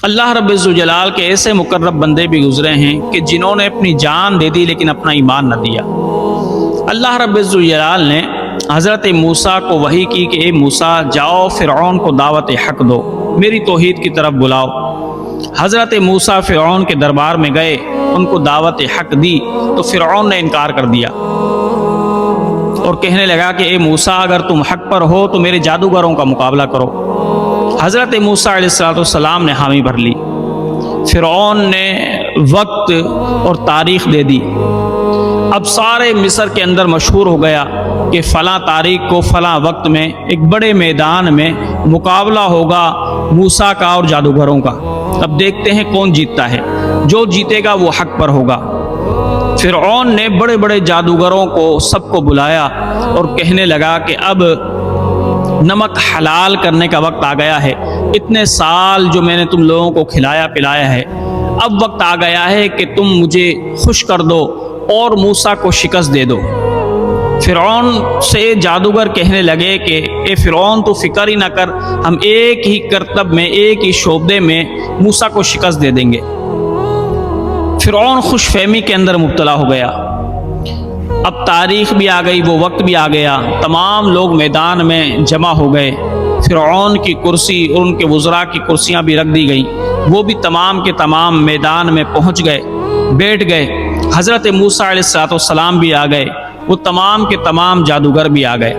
اللہ رب الجلال کے ایسے مقرب بندے بھی گزرے ہیں کہ جنہوں نے اپنی جان دے دی لیکن اپنا ایمان نہ دیا۔ اللہ رب الجلال نے حضرت موسیٰ کو وحی کی کہ اے موسیٰ جاؤ فرعون کو دعوت حق دو، میری توحید کی طرف بلاؤ۔ حضرت موسیٰ فرعون کے دربار میں گئے، ان کو دعوت حق دی تو فرعون نے انکار کر دیا اور کہنے لگا کہ اے موسیٰ اگر تم حق پر ہو تو میرے جادوگروں کا مقابلہ کرو۔ حضرت موسیٰ علیہ السلام نے حامی بھر لی۔ فرعون نے وقت اور تاریخ دے دی۔ اب سارے مصر کے اندر مشہور ہو گیا کہ فلاں تاریخ کو فلاں وقت میں ایک بڑے میدان میں مقابلہ ہوگا موسیٰ کا اور جادوگروں کا۔ اب دیکھتے ہیں کون جیتتا ہے، جو جیتے گا وہ حق پر ہوگا۔ فرعون نے بڑے بڑے جادوگروں کو سب کو بلایا اور کہنے لگا کہ اب نمک حلال کرنے کا وقت آ گیا ہے۔ اتنے سال جو میں نے تم لوگوں کو کھلایا پلایا ہے، اب وقت آ گیا ہے کہ تم مجھے خوش کر دو اور موسیٰ کو شکست دے دو۔ فرعون سے جادوگر کہنے لگے کہ اے فرعون تو فکر ہی نہ کر، ہم ایک ہی کرتب میں ایک ہی شعبے میں موسیٰ کو شکست دے دیں گے۔ فرعون خوش فہمی کے اندر مبتلا ہو گیا۔ اب تاریخ بھی آ گئی، وہ وقت بھی آ گیا، تمام لوگ میدان میں جمع ہو گئے۔ فرعون کی کرسی اور ان کے وزراء کی کرسیاں بھی رکھ دی گئیں، وہ بھی تمام کے تمام میدان میں پہنچ گئے، بیٹھ گئے۔ حضرت موسیٰ علیہ السلام بھی آ گئے، وہ تمام کے تمام جادوگر بھی آ گئے۔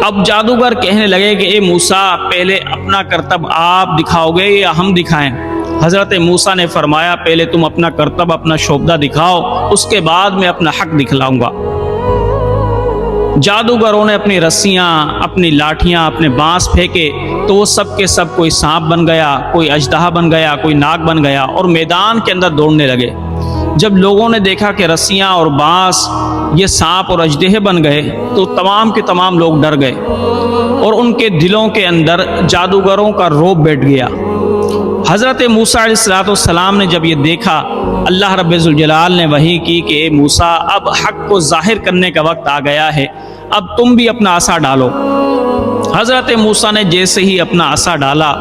اب جادوگر کہنے لگے کہ اے موسیٰ پہلے اپنا کرتب آپ دکھاؤ گے یا ہم دکھائیں؟ حضرت موسیٰ نے فرمایا پہلے تم اپنا کرتب اپنا شعبہ دکھاؤ، اس کے بعد میں اپنا حق دکھلاؤں گا۔ جادوگروں نے اپنی رسیاں، اپنی لاٹھیاں، اپنے بانس پھینکے تو وہ سب کے سب کوئی سانپ بن گیا، کوئی اژدہا بن گیا، کوئی ناگ بن گیا اور میدان کے اندر دوڑنے لگے۔ جب لوگوں نے دیکھا کہ رسیاں اور بانس یہ سانپ اور اژدہے بن گئے تو تمام کے تمام لوگ ڈر گئے اور ان کے دلوں کے اندر جادوگروں کا رعب بیٹھ گیا۔ حضرت موسیٰ علیہ السلام نے جب یہ دیکھا، اللہ رب الجلال نے وحی کی کہ اے موسیٰ اب حق کو ظاہر کرنے کا وقت آ گیا ہے، اب تم بھی اپنا عصا ڈالو۔ حضرت موسیٰ نے جیسے ہی اپنا عصا ڈالا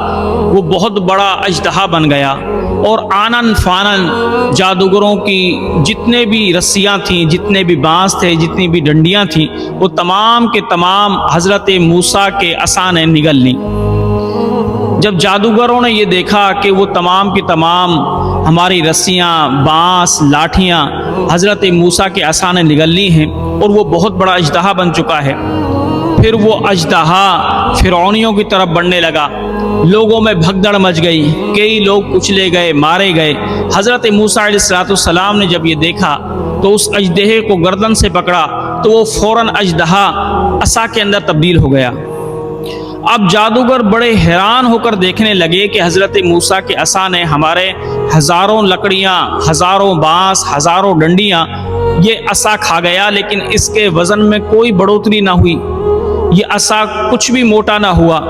وہ بہت بڑا اژدہا بن گیا اور آنن فانن جادوگروں کی جتنے بھی رسیاں تھیں، جتنے بھی بانس تھے، جتنی بھی ڈنڈیاں تھیں، وہ تمام کے تمام حضرت موسیٰ کے عصا نے نگل لیں۔ جب جادوگروں نے یہ دیکھا کہ وہ تمام کی تمام ہماری رسیاں، بانس، لاٹھیاں حضرت موسیٰ کے عصا نے نگل لی ہیں اور وہ بہت بڑا اژدہا بن چکا ہے، پھر وہ اژدہا فرعونیوں کی طرف بڑھنے لگا۔ لوگوں میں بھگدڑ مچ گئی، کئی لوگ کچلے گئے، مارے گئے۔ حضرت موسیٰ علیہ السلام نے جب یہ دیکھا تو اس اژدہے کو گردن سے پکڑا تو وہ فوراً اژدہا عصا کے اندر تبدیل ہو گیا۔ اب جادوگر بڑے حیران ہو کر دیکھنے لگے کہ حضرت موسیٰ کے عصا نے ہمارے ہزاروں لکڑیاں، ہزاروں بانس، ہزاروں ڈنڈیاں یہ عصا کھا گیا، لیکن اس کے وزن میں کوئی بڑھوتری نہ ہوئی، یہ عصا کچھ بھی موٹا نہ ہوا۔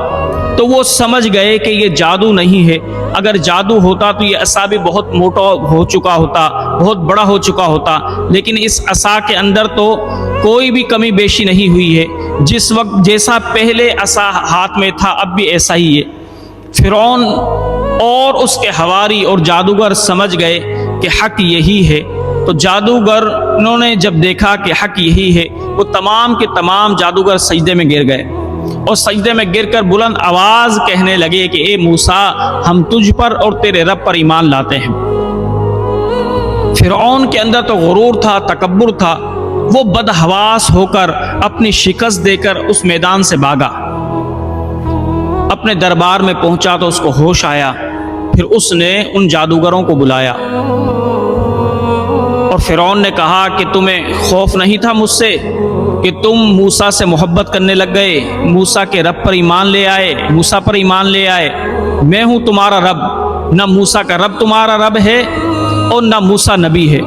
تو وہ سمجھ گئے کہ یہ جادو نہیں ہے، اگر جادو ہوتا تو یہ عصا بھی بہت موٹا ہو چکا ہوتا، بہت بڑا ہو چکا ہوتا، لیکن اس عصا کے اندر تو کوئی بھی کمی بیشی نہیں ہوئی ہے، جس وقت جیسا پہلے عصا ہاتھ میں تھا اب بھی ایسا ہی ہے۔ فرعون اور اس کے حواری اور جادوگر سمجھ گئے کہ حق یہی ہے، تو جادوگروں نے جب دیکھا کہ حق یہی ہے، وہ تمام کے تمام جادوگر سجدے میں گر گئے اور سجدے میں گر کر بلند آواز کہنے لگے کہ اے موسیٰ ہم تجھ پر اور تیرے رب پر ایمان لاتے ہیں۔ فرعون کے اندر تو غرور تھا، تکبر تھا، وہ بدحواس ہو کر اپنی شکست دے کر اس میدان سے بھاگا۔ اپنے دربار میں پہنچا تو اس کو ہوش آیا، پھر اس نے ان جادوگروں کو بلایا اور فرعون نے کہا کہ تمہیں خوف نہیں تھا مجھ سے کہ تم موسیٰ سے محبت کرنے لگ گئے، موسیٰ کے رب پر ایمان لے آئے، موسیٰ پر ایمان لے آئے؟ میں ہوں تمہارا رب، نہ موسیٰ کا رب تمہارا رب ہے اور نہ موسیٰ نبی ہے۔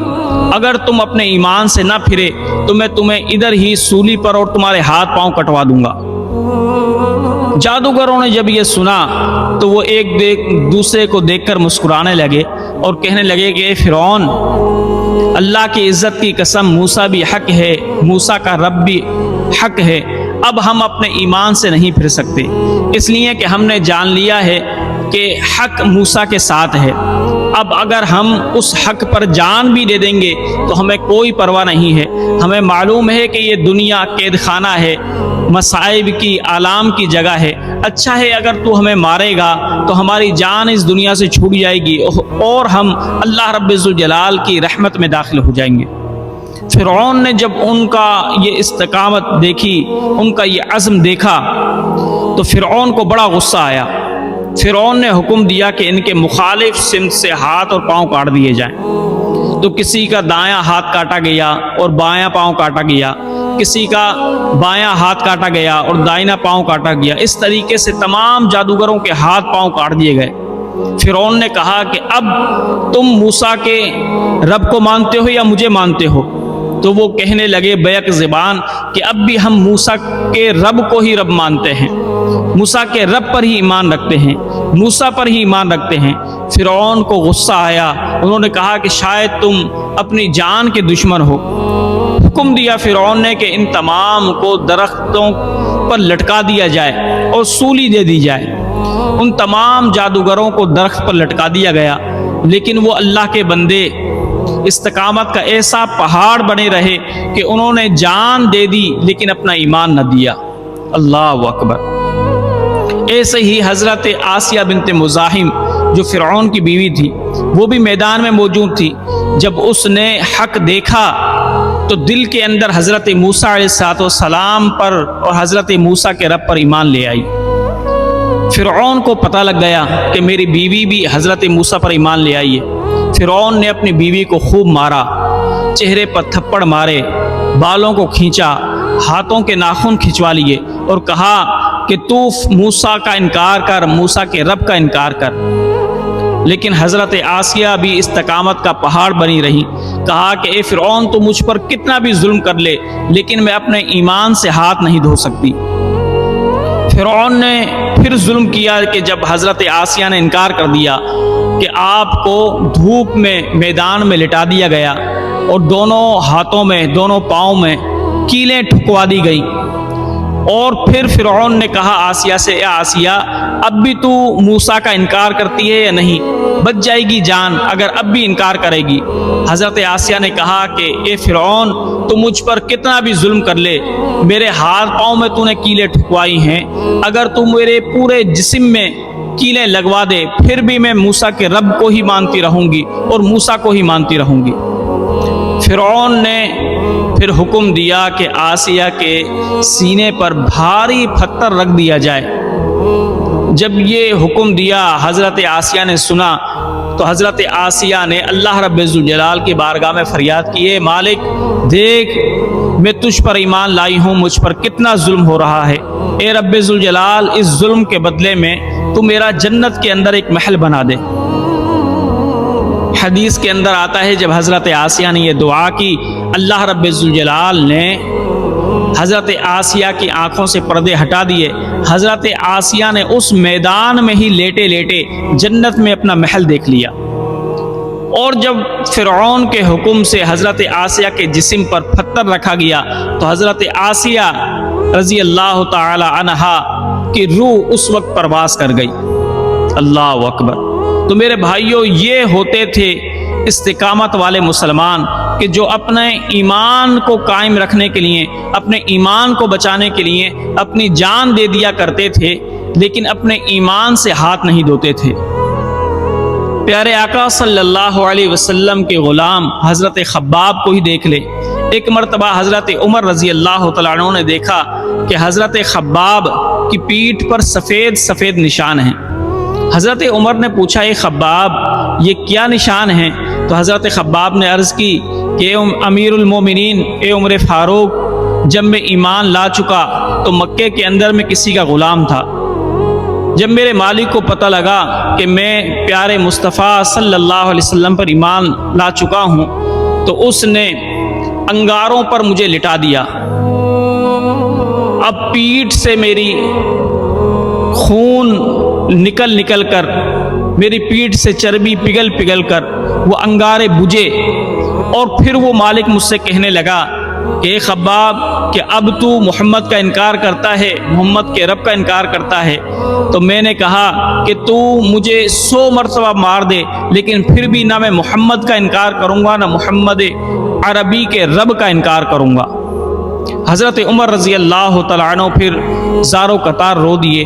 اگر تم اپنے ایمان سے نہ پھرے تو میں تمہیں ادھر ہی سولی پر اور تمہارے ہاتھ پاؤں کٹوا دوں گا۔ جادوگروں نے جب یہ سنا تو وہ ایک دوسرے کو دیکھ کر مسکرانے لگے اور کہنے لگے کہ اے فرعون، اللہ کی عزت کی قسم موسیٰ بھی حق ہے، موسیٰ کا رب بھی حق ہے، اب ہم اپنے ایمان سے نہیں پھر سکتے، اس لیے کہ ہم نے جان لیا ہے کہ حق موسیٰ کے ساتھ ہے، اب اگر ہم اس حق پر جان بھی دے دیں گے تو ہمیں کوئی پرواہ نہیں ہے، ہمیں معلوم ہے کہ یہ دنیا قید خانہ ہے، مصائب کی آلام کی جگہ ہے، اچھا ہے اگر تو ہمیں مارے گا تو ہماری جان اس دنیا سے چھوٹ جائے گی اور ہم اللہ رب ذوالجلال کی رحمت میں داخل ہو جائیں گے۔ فرعون نے جب ان کا یہ استقامت دیکھی، ان کا یہ عزم دیکھا تو فرعون کو بڑا غصہ آیا۔ فرعون نے حکم دیا کہ ان کے مخالف سمت سے ہاتھ اور پاؤں کاٹ دیے جائیں، تو کسی کا دایاں ہاتھ کاٹا گیا اور بایاں پاؤں کاٹا گیا، کسی کا بایاں ہاتھ کاٹا گیا اور دائنا پاؤں کاٹا گیا، اس طریقے سے تمام جادوگروں کے ہاتھ پاؤں کاٹ دیے گئے۔ فرعون نے کہا کہ اب تم موسیٰ کے رب کو مانتے ہو یا مجھے مانتے ہو؟ تو وہ کہنے لگے بیک زبان کہ اب بھی ہم موسیٰ کے رب کو ہی رب مانتے ہیں، موسیٰ کے رب پر ہی ایمان رکھتے ہیں، موسیٰ پر ہی ایمان رکھتے ہیں۔ فرعون کو غصہ آیا، انہوں نے کہا کہ شاید تم اپنی جان کے دشمن ہو۔ حکم دیا فرعون نے کہ ان تمام کو درختوں پر لٹکا دیا جائے اور سولی دے دی جائے۔ ان تمام جادوگروں کو درخت پر لٹکا دیا گیا، لیکن وہ اللہ کے بندے استقامت کا ایسا پہاڑ بنے رہے کہ انہوں نے جان دے دی لیکن اپنا ایمان نہ دیا۔ اللہ اکبر۔ ایسے ہی حضرت آسیہ بنت مزاحم جو فرعون کی بیوی تھی، وہ بھی میدان میں موجود تھی۔ جب اس نے حق دیکھا تو دل کے اندر حضرت موسیٰ علیہ السلام پر اور حضرت موسیٰ کے رب پر ایمان لے آئی۔ فرعون کو پتہ لگ گیا کہ میری بیوی بھی حضرت موسیٰ پر ایمان لے آئی ہے۔ فرعون نے اپنی بیوی کو خوب مارا، چہرے پر تھپڑ مارے، بالوں کو کھینچا، ہاتھوں کے ناخن کھنچوا لیے اور کہا کہ تو موسیٰ کا انکار کر، موسیٰ کے رب کا انکار کر۔ لیکن حضرت آسیہ بھی استقامت کا پہاڑ بنی رہی، کہا کہ اے فرعون تو مجھ پر کتنا بھی ظلم کر لے لیکن میں اپنے ایمان سے ہاتھ نہیں دھو سکتی۔ فرعون نے پھر ظلم کیا کہ جب حضرت آسیہ نے انکار کر دیا کہ آپ کو دھوپ میں میدان میں لٹا دیا گیا اور دونوں ہاتھوں میں دونوں پاؤں میں کیلیں ٹھکوا دی گئی، اور پھر فرعون نے کہا آسیہ سے، اے آسیہ اب بھی تو موسیٰ کا انکار کرتی ہے یا نہیں؟ بچ جائے گی جان اگر اب بھی انکار کرے گی۔ حضرت آسیہ نے کہا کہ اے فرعون تو مجھ پر کتنا بھی ظلم کر لے، میرے ہاتھ پاؤں میں تو نے کیلیں ٹھکوائی ہیں، اگر تو میرے پورے جسم میں کیلیں لگوا دے پھر بھی میں موسیٰ کے رب کو ہی مانتی رہوں گی اور موسیٰ کو ہی مانتی رہوں گی۔ فرعون نے پھر حکم دیا کہ آسیہ کے سینے پر بھاری پتھر رکھ دیا جائے۔ جب یہ حکم دیا حضرت آسیہ نے سنا تو حضرت آسیہ نے اللہ رب ذوالجلال کی بارگاہ میں فریاد کی، اے مالک دیکھ میں تجھ پر ایمان لائی ہوں، مجھ پر کتنا ظلم ہو رہا ہے، اے رب ذوالجلال اس ظلم کے بدلے میں تو میرا جنت کے اندر ایک محل بنا دے۔ حدیث کے اندر آتا ہے جب حضرت آسیہ نے یہ دعا کی، اللہ رب ذوالجلال نے حضرت آسیہ کی آنکھوں سے پردے ہٹا دیے۔ حضرت آسیہ نے اس میدان میں ہی لیٹے لیٹے جنت میں اپنا محل دیکھ لیا۔ اور جب فرعون کے حکم سے حضرت آسیہ کے جسم پر پتھر رکھا گیا تو حضرت آسیہ رضی اللہ تعالی عنہا کی روح اس وقت پرواز کر گئی۔ اللہ اکبر۔ تو میرے بھائیوں، یہ ہوتے تھے استقامت والے مسلمان کہ جو اپنے ایمان کو قائم رکھنے کے لیے، اپنے ایمان کو بچانے کے لیے اپنی جان دے دیا کرتے تھے لیکن اپنے ایمان سے ہاتھ نہیں دھوتے تھے۔ پیارے آقا صلی اللہ علیہ وسلم کے غلام حضرت خباب کو ہی دیکھ لے۔ ایک مرتبہ حضرت عمر رضی اللہ تعالیٰ عنہ نے دیکھا کہ حضرت خباب کی پیٹھ پر سفید سفید نشان ہیں۔ حضرت عمر نے پوچھا، اے خباب یہ کیا نشان ہیں؟ تو حضرت خباب نے عرض کی کہ اے امیر المومنین، اے عمر فاروق، جب میں ایمان لا چکا تو مکے کے اندر میں کسی کا غلام تھا۔ جب میرے مالک کو پتہ لگا کہ میں پیارے مصطفیٰ صلی اللہ علیہ وسلم پر ایمان لا چکا ہوں تو اس نے انگاروں پر مجھے لٹا دیا۔ اب پیٹھ سے میری خون نکل کر، میری پیٹھ سے چربی پگھل کر وہ انگارے بجھے، اور پھر وہ مالک مجھ سے کہنے لگا کہ اے خباب کہ اب تو محمد کا انکار کرتا ہے، محمد کے رب کا انکار کرتا ہے، تو میں نے کہا کہ تو مجھے 100 مرتبہ مار دے لیکن پھر بھی نہ میں محمد کا انکار کروں گا نہ محمد عربی کے رب کا انکار کروں گا۔ حضرت عمر رضی اللہ تعالیٰ عنہ پھر زاروں قطار رو دیے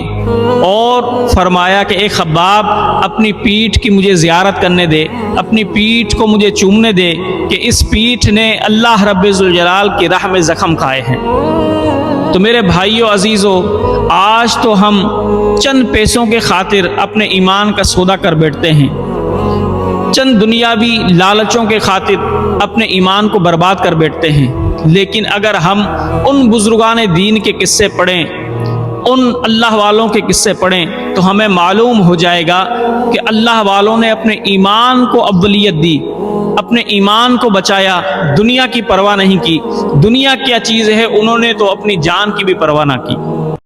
اور فرمایا کہ اے خباب اپنی پیٹھ کی مجھے زیارت کرنے دے، اپنی پیٹھ کو مجھے چومنے دے کہ اس پیٹھ نے اللہ رب ذوالجلال کی راہ میں زخم کھائے ہیں۔ تو میرے بھائیوں عزیزوں، آج تو ہم چند پیسوں کے خاطر اپنے ایمان کا سودا کر بیٹھتے ہیں، چند دنیاوی لالچوں کے خاطر اپنے ایمان کو برباد کر بیٹھتے ہیں، لیکن اگر ہم ان بزرگان دین کے قصے پڑھیں، ان اللہ والوں کے قصے پڑھیں تو ہمیں معلوم ہو جائے گا کہ اللہ والوں نے اپنے ایمان کو اولیت دی، اپنے ایمان کو بچایا، دنیا کی پرواہ نہیں کی۔ دنیا کیا چیز ہے، انہوں نے تو اپنی جان کی بھی پرواہ نہ کی۔